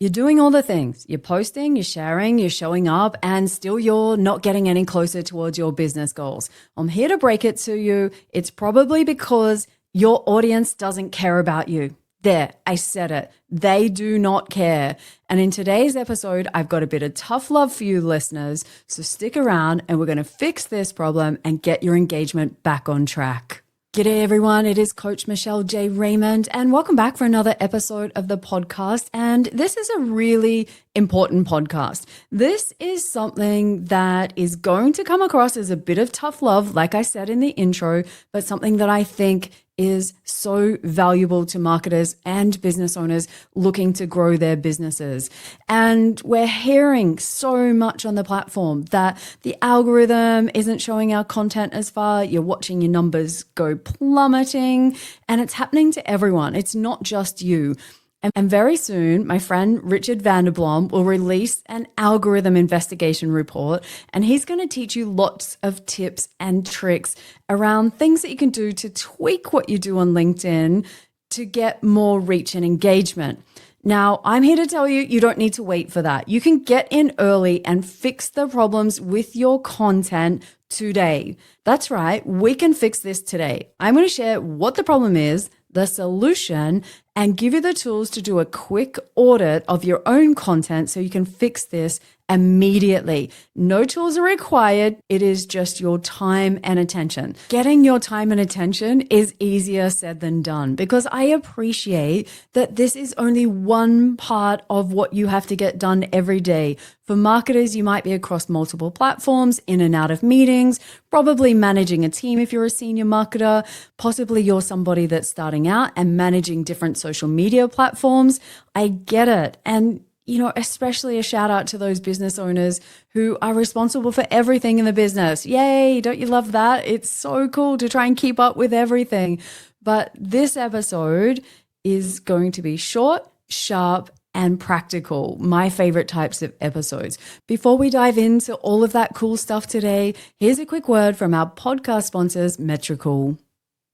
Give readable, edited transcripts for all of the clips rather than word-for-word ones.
You're doing all the things. You're posting, you're sharing, you're showing up, and still you're not getting any closer towards your business goals. I'm here to break it to you. It's probably because your audience doesn't care about you. There, I said it. They do not care. And in today's episode, I've got a bit of tough love for you listeners. So stick around and we're going to fix this problem and get your engagement back on track. G'day everyone, it is Coach Michelle J. Raymond and welcome back for another episode of the podcast. And this is a really important podcast. This is something that is going to come across as a bit of tough love, like I said in the intro, but something that I think is so valuable to marketers and business owners looking to grow their businesses. And we're hearing so much on the platform that the algorithm isn't showing our content as far. You're watching your numbers go plummeting, and it's happening to everyone. It's not just you. And very soon, my friend Richard Vanderblom will release an algorithm investigation report, and he's going to teach you lots of tips and tricks around things that you can do to tweak what you do on LinkedIn to get more reach and engagement. Now, I'm here to tell you, you don't need to wait for that. You can get in early and fix the problems with your content today. That's right, we can fix this today. I'm going to share what the problem is, the solution, and give you the tools to do a quick audit of your own content so you can fix this immediately. No tools are required. It is just your time and attention. Getting your time and attention is easier said than done because I appreciate that this is only one part of what you have to get done every day. For marketers, you might be across multiple platforms, in and out of meetings, probably managing a team if you're a senior marketer, possibly you're somebody that's starting out and managing different social media platforms. I get it. And especially a shout out to those business owners who are responsible for everything in the business. Yay, don't you love that? It's so cool to try and keep up with everything. But this episode is going to be short, sharp, and practical, my favorite types of episodes. Before we dive into all of that cool stuff today, here's a quick word from our podcast sponsors, Metricool.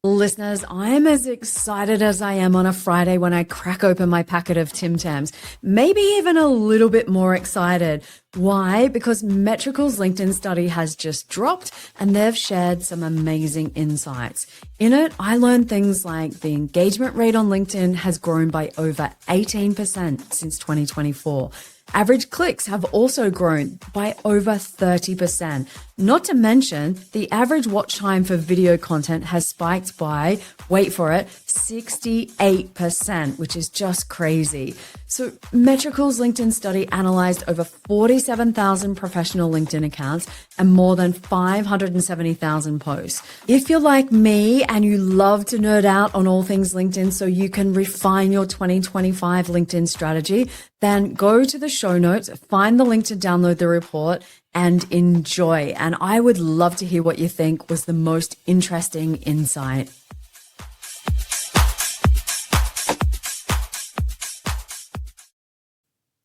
Listeners, I am as excited as I am on a Friday when I crack open my packet of Tim Tams, maybe even a little bit more excited. Why? Because Metricool's LinkedIn study has just dropped and they've shared some amazing insights. In it, I learned things like the engagement rate on LinkedIn has grown by over 18% since 2024. Average clicks have also grown by over 30%. Not to mention, the average watch time for video content has spiked by, wait for it, 68%, which is just crazy. So Metricool's LinkedIn study analyzed over 47,000 professional LinkedIn accounts and more than 570,000 posts. If you're like me and you love to nerd out on all things LinkedIn so you can refine your 2025 LinkedIn strategy, then go to the show notes, find the link to download the report, and enjoy. And I would love to hear what you think was the most interesting insight.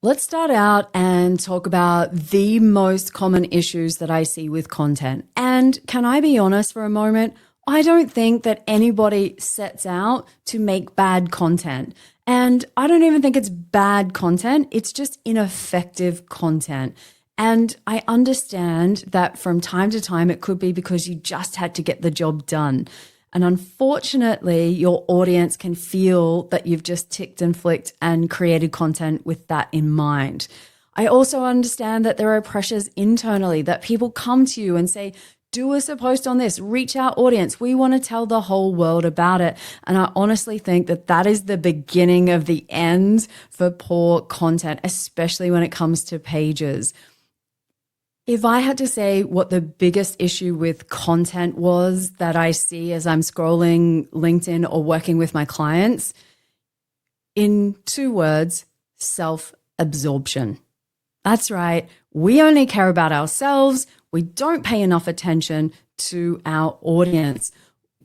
Let's start out and talk about the most common issues that I see with content. And can I be honest for a moment? I don't think that anybody sets out to make bad content. And I don't even think it's bad content. It's just ineffective content. And I understand that from time to time, it could be because you just had to get the job done. And unfortunately, your audience can feel that you've just ticked and flicked and created content with that in mind. I also understand that there are pressures internally that people come to you and say, do us a post on this, reach our audience. We want to tell the whole world about it. And I honestly think that that is the beginning of the end for poor content, especially when it comes to pages. If I had to say what the biggest issue with content was that I see as I'm scrolling LinkedIn or working with my clients, in 2 words, self-absorption. That's right. We only care about ourselves. We don't pay enough attention to our audience.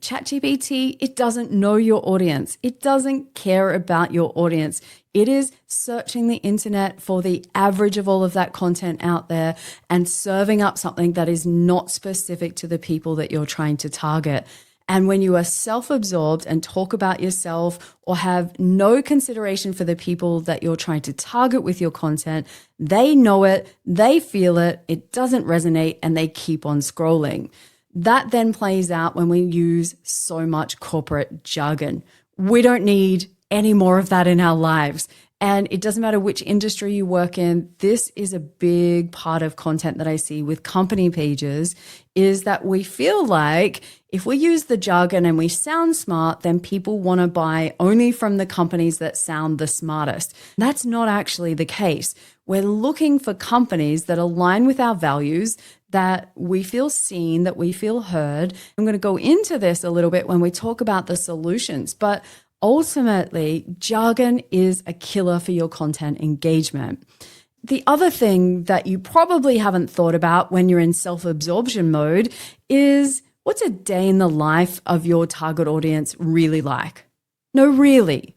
ChatGPT, it doesn't know your audience. It doesn't care about your audience. It is searching the internet for the average of all of that content out there and serving up something that is not specific to the people that you're trying to target. And when you are self-absorbed and talk about yourself or have no consideration for the people that you're trying to target with your content, they know it, they feel it, it doesn't resonate, and they keep on scrolling. That then plays out when we use so much corporate jargon. We don't need any more of that in our lives. And it doesn't matter which industry you work in, this is a big part of content that I see with company pages, is that we feel like if we use the jargon and we sound smart, then people want to buy only from the companies that sound the smartest. That's not actually the case. We're looking for companies that align with our values, that we feel seen, that we feel heard. I'm going to go into this a little bit when we talk about the solutions, but ultimately, jargon is a killer for your content engagement. The other thing that you probably haven't thought about when you're in self-absorption mode is, what's a day in the life of your target audience really like? No, really.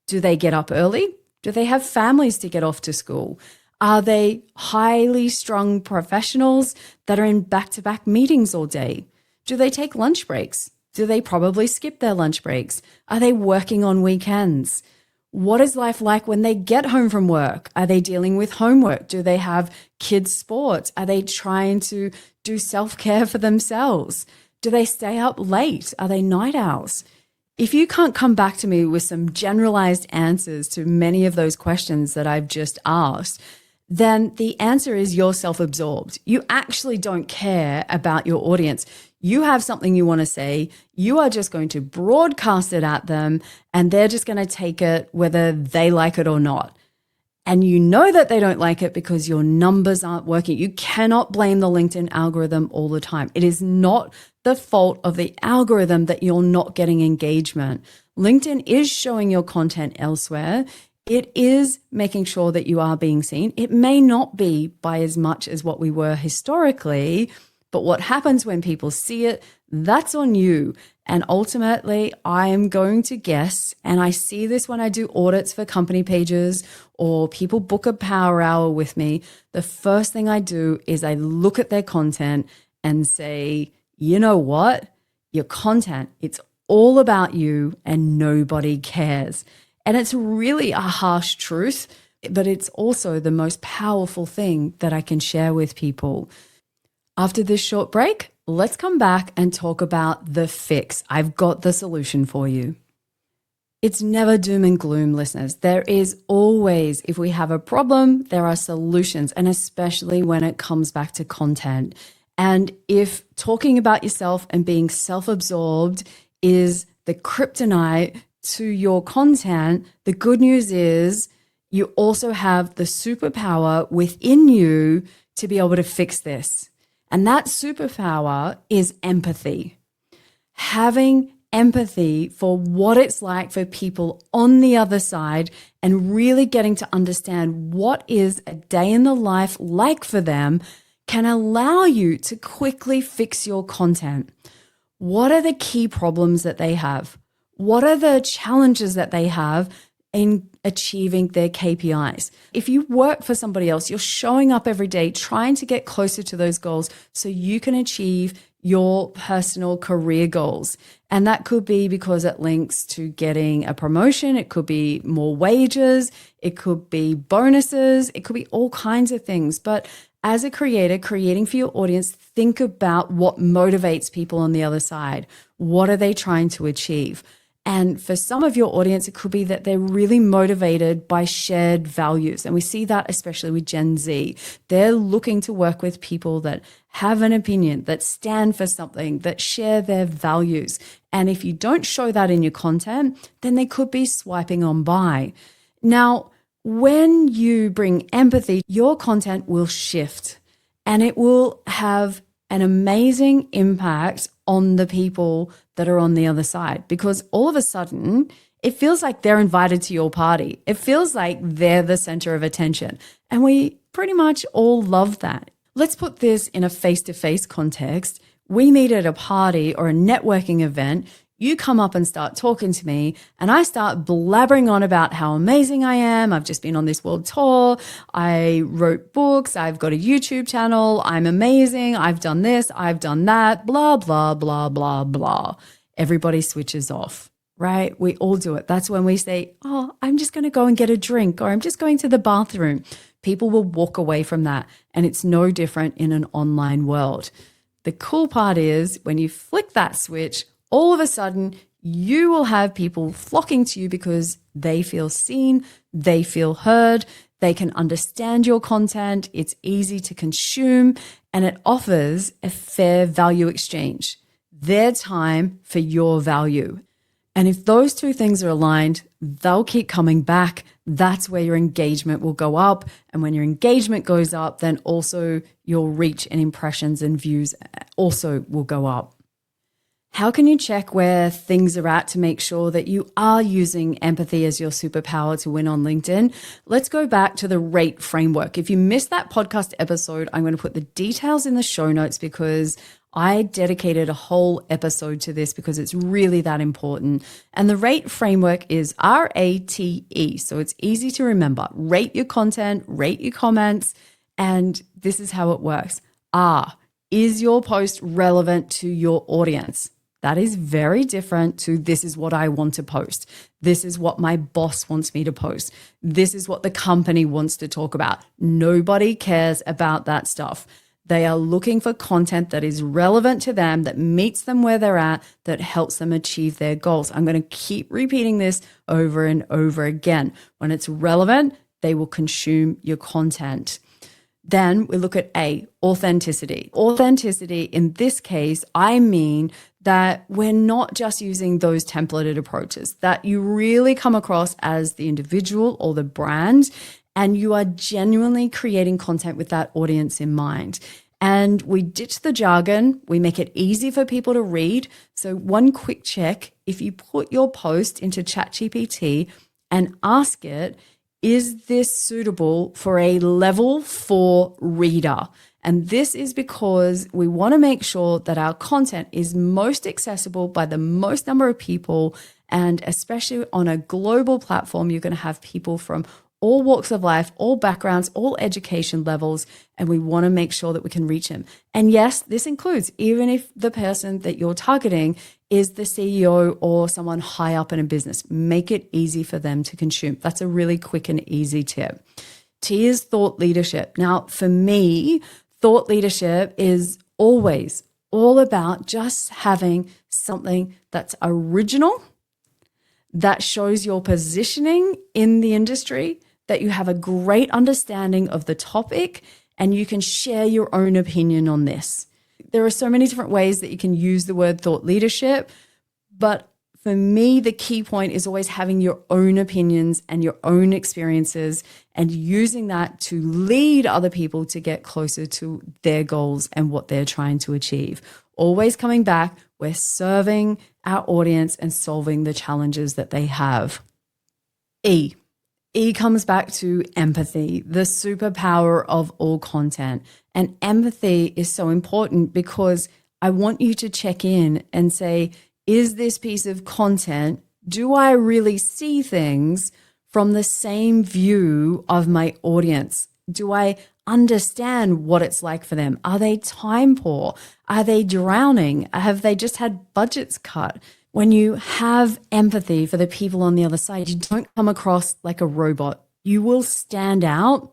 Do they get up early? Do they have families to get off to school? Are they highly strung professionals that are in back-to-back meetings all day? Do they take lunch breaks? Do they probably skip their lunch breaks? Are they working on weekends? What is life like when they get home from work? Are they dealing with homework? Do they have kids' sports? Are they trying to do self-care for themselves? Do they stay up late? Are they night owls? If you can't come back to me with some generalized answers to many of those questions that I've just asked, then the answer is you're self-absorbed. You actually don't care about your audience. You have something you want to say. You are just going to broadcast it at them, and they're just going to take it whether they like it or not. And you know that they don't like it because your numbers aren't working. You cannot blame the LinkedIn algorithm all the time. It is not the fault of the algorithm that you're not getting engagement. LinkedIn is showing your content elsewhere. It is making sure that you are being seen. It may not be by as much as what we were historically, but what happens when people see it, that's on you. And ultimately, I am going to guess, and I see this when I do audits for company pages or people book a power hour with me, the first thing I do is I look at their content and say, you know what? Your content, it's all about you and nobody cares. And it's really a harsh truth, but it's also the most powerful thing that I can share with people. After this short break, let's come back and talk about the fix. I've got the solution for you. It's never doom and gloom, listeners. There is always, if we have a problem, there are solutions, and especially when it comes back to content. And if talking about yourself and being self-absorbed is the kryptonite to your content, the good news is you also have the superpower within you to be able to fix this. And that superpower is empathy. Having empathy for what it's like for people on the other side and really getting to understand what is a day in the life like for them can allow you to quickly fix your content. What are the key problems that they have? What are the challenges that they have in achieving their KPIs? If you work for somebody else, you're showing up every day trying to get closer to those goals so you can achieve your personal career goals. And that could be because it links to getting a promotion. It could be more wages. It could be bonuses. It could be all kinds of things. But as a creator, creating for your audience, think about what motivates people on the other side. What are they trying to achieve? And for some of your audience, it could be that they're really motivated by shared values. And we see that especially with Gen Z. They're looking to work with people that have an opinion, that stand for something, that share their values. And if you don't show that in your content, then they could be swiping on by. Now, when you bring empathy, your content will shift and it will have an amazing impact on the people that are on the other side, because all of a sudden it feels like they're invited to your party. It feels like they're the center of attention. And we pretty much all love that. Let's put this in a face-to-face context. We meet at a party or a networking event. You come up and start talking to me and I start blabbering on about how amazing I am. I've just been on this world tour. I wrote books. I've got a YouTube channel. I'm amazing. I've done this. I've done that. Blah, blah, blah, blah, blah. everybody switches off, right? We all do it. That's when we say, oh, I'm just going to go and get a drink, or I'm just going to the bathroom. People will walk away from that. And it's no different in an online world. The cool part is when you flick that switch, all of a sudden you will have people flocking to you because they feel seen, they feel heard, they can understand your content, it's easy to consume, and it offers a fair value exchange, their time for your value. And if those two things are aligned, they'll keep coming back. That's where your engagement will go up. And when your engagement goes up, then also your reach and impressions and views also will go up. How can you check where things are at to make sure that you are using empathy as your superpower to win on LinkedIn? Let's go back to the R.A.T.E framework. If you missed that podcast episode, I'm going to put the details in the show notes because I dedicated a whole episode to this because it's really that important. And the R.A.T.E framework is R.A.T.E. So it's easy to remember. Rate your content, rate your comments, and this is how it works. R, is your post relevant to your audience? That is very different to this is what I want to post. This is what my boss wants me to post. This is what the company wants to talk about. Nobody cares about that stuff. They are looking for content that is relevant to them, that meets them where they're at, that helps them achieve their goals. I'm going to keep repeating this over and over again. When it's relevant, they will consume your content. Then we look at A, authenticity. Authenticity, in this case, I mean that we're not just using those templated approaches, that you really come across as the individual or the brand, and you are genuinely creating content with that audience in mind. And we ditch the jargon, we make it easy for people to read. So one quick check, if you put your post into ChatGPT and ask it, is this suitable for a level 4 reader? And this is because we want to make sure that our content is most accessible by the most number of people. And especially on a global platform, you're going to have people from all walks of life, all backgrounds, all education levels, and we want to make sure that we can reach them. And yes, this includes even if the person that you're targeting is the CEO or someone high up in a business, make it easy for them to consume. That's a really quick and easy tip. T is thought leadership. Now, for me, thought leadership is always all about just having something that's original, that shows your positioning in the industry, that you have a great understanding of the topic, and you can share your own opinion on this. There are so many different ways that you can use the word thought leadership, but for me, the key point is always having your own opinions and your own experiences and using that to lead other people to get closer to their goals and what they're trying to achieve. Always coming back, we're serving our audience and solving the challenges that they have. E. E comes back to empathy, the superpower of all content. And empathy is so important because I want you to check in and say, is this piece of content, do I really see things from the same view of my audience? Do I understand what it's like for them? Are they time poor? Are they drowning? Have they just had budgets cut? When you have empathy for the people on the other side, you don't come across like a robot. You will stand out.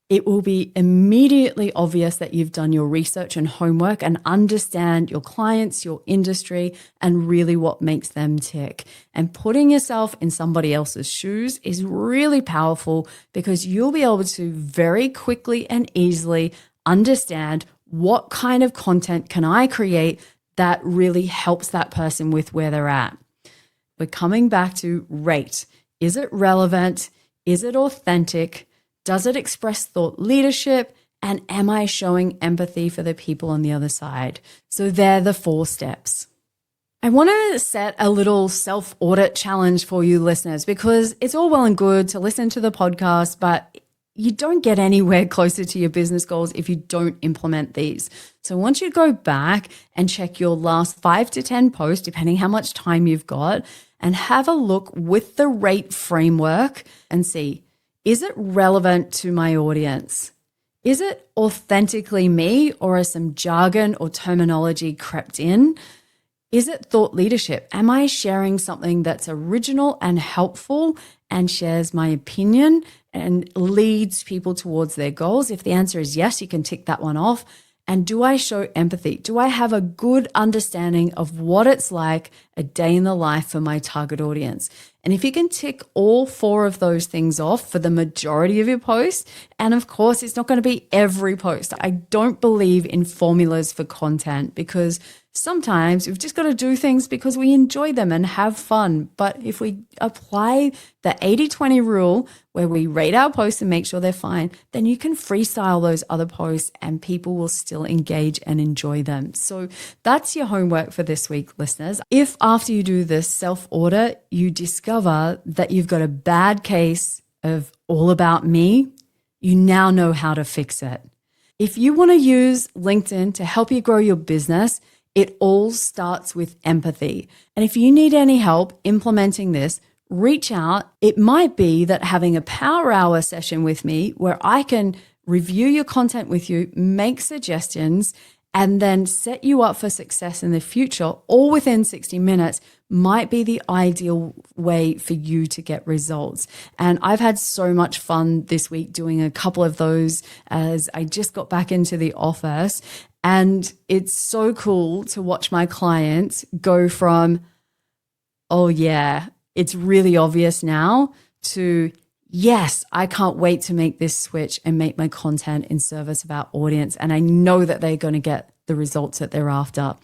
It will be immediately obvious that you've done your research and homework and understand your clients, your industry, and really what makes them tick. And putting yourself in somebody else's shoes is really powerful because you'll be able to very quickly and easily understand what kind of content can I create that really helps that person with where they're at. We're coming back to R.A.T.E. Is it relevant? Is it authentic? Does it express thought leadership? And am I showing empathy for the people on the other side? So they're the 4 steps. I want to set a little self-audit challenge for you listeners because it's all well and good to listen to the podcast, but you don't get anywhere closer to your business goals if you don't implement these. So I want you to go back and check your last 5 to 10 posts, depending how much time you've got, and have a look with the R.A.T.E framework and see, is it relevant to my audience? Is it authentically me, or is some jargon or terminology crept in? Is it thought leadership? Am I sharing something that's original and helpful and shares my opinion and leads people towards their goals? If the answer is yes, you can tick that one off. And do I show empathy? Do I have a good understanding of what it's like a day in the life for my target audience? And if you can tick all 4 of those things off for the majority of your posts, and of course, it's not going to be every post. I don't believe in formulas for content because sometimes we've just got to do things because we enjoy them and have fun. But if we apply the 80-20 rule where we rate our posts and make sure they're fine, then you can freestyle those other posts and people will still engage and enjoy them. So that's your homework for this week, listeners. If after you do this self-audit, you discover that you've got a bad case of all about me, you now know how to fix it. If you want to use LinkedIn to help you grow your business, it all starts with empathy. And if you need any help implementing this, reach out. It might be that having a power hour session with me where I can review your content with you, make suggestions, and then set you up for success in the future, all within 60 minutes, might be the ideal way for you to get results. And I've had so much fun this week doing a couple of those as I just got back into the office. And it's so cool to watch my clients go from, oh yeah, it's really obvious now, to yes, I can't wait to make this switch and make my content in service of our audience. And I know that they're going to get the results that they're after.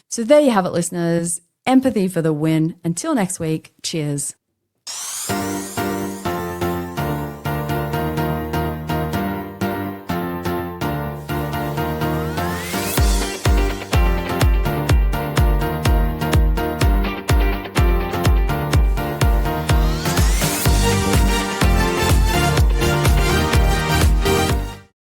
So there you have it, listeners. Empathy for the win. Until next week, cheers.